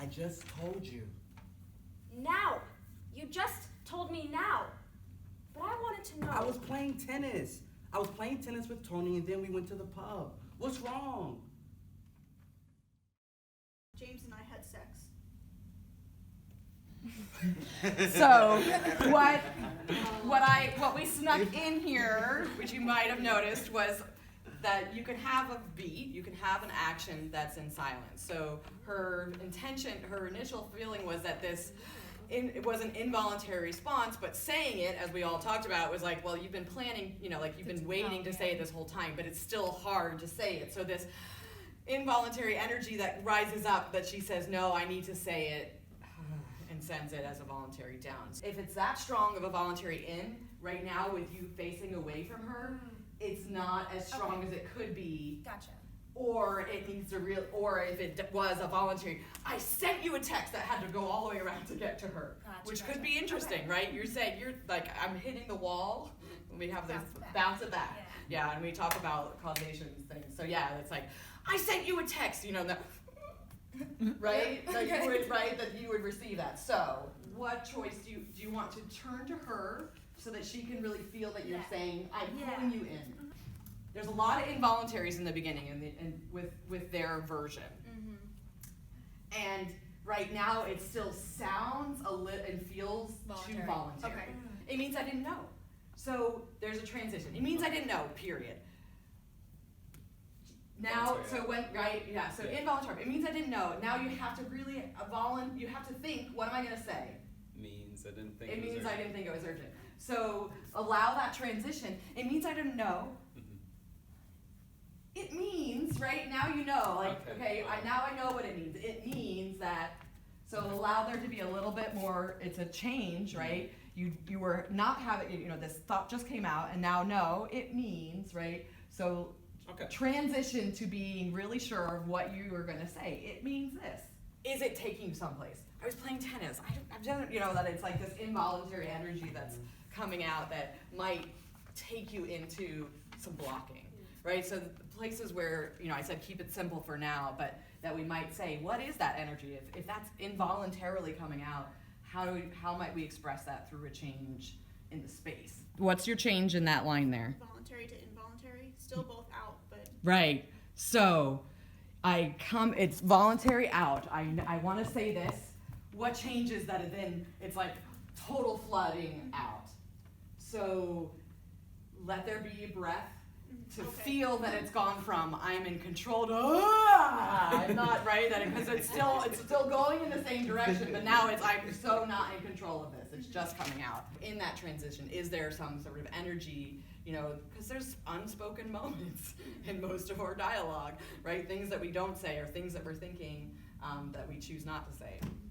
I just told you. Now. You just told me now. But I wanted to know. I was playing tennis. I was playing tennis with Tony, and then we went to the pub. What's wrong? James and I had sex. So what we snuck in here, which you might have noticed, was that you can have a beat, you can have an action that's in silence. So her intention, her initial feeling was that it was an involuntary response, but saying it, as we all talked about, was like, well, you've been planning, like you've been waiting to say it this whole time, but it's still hard to say it. So this involuntary energy that rises up that she says, no, I need to say it, and sends it as a voluntary down. If it's that strong of a voluntary in, right now with you facing away from her, it's not as strong as it could be. Gotcha. Or it needs to or if it was a voluntary, I sent you a text that had to go all the way around to get to her, which could be interesting, right? You're saying, you're like, I'm hitting the wall, and we have this bounce it back. Yeah, and we talk about causation things. So yeah, it's like, I sent you a text, right? Like you would, right, that you would receive that. So what choice do you want to turn to her so that she can really feel that you're saying, I'm pulling you in? There's a lot of involuntaries in the beginning with their version. Mm-hmm. And right now it still sounds and feels too voluntary. Okay. It means I didn't know. So there's a transition. It means I didn't know, period. Now, so involuntary. It means I didn't know. Now you have to really you have to think, what am I going to say? Means I didn't think it was means urgent. I didn't think it was urgent. So allow that transition. It means I didn't know. It means, right, now you know, now I know what it means. It means that, so allow there to be a little bit more, it's a change, right? You were not having, this thought just came out, and now no, it means, right? So transition to being really sure of what you were going to say. It means this. Is it taking you someplace? I was playing tennis. I've done, that it's like this involuntary energy that's coming out that might take you into some blocking, right? So the places where, I said keep it simple for now, but that we might say, what is that energy? If that's involuntarily coming out, how might we express that through a change in the space? What's your change in that line there? Voluntary to involuntary, still both out, but... Right. So it's voluntary out. I want to say this. What changes that then it's like total flooding out. So let there be a breath to feel that it's gone from I'm in control to I'm not, right? Because it's still going in the same direction, but now I'm so not in control of this. It's just coming out. In that transition, is there some sort of energy, because there's unspoken moments in most of our dialogue, right? Things that we don't say or things that we're thinking that we choose not to say.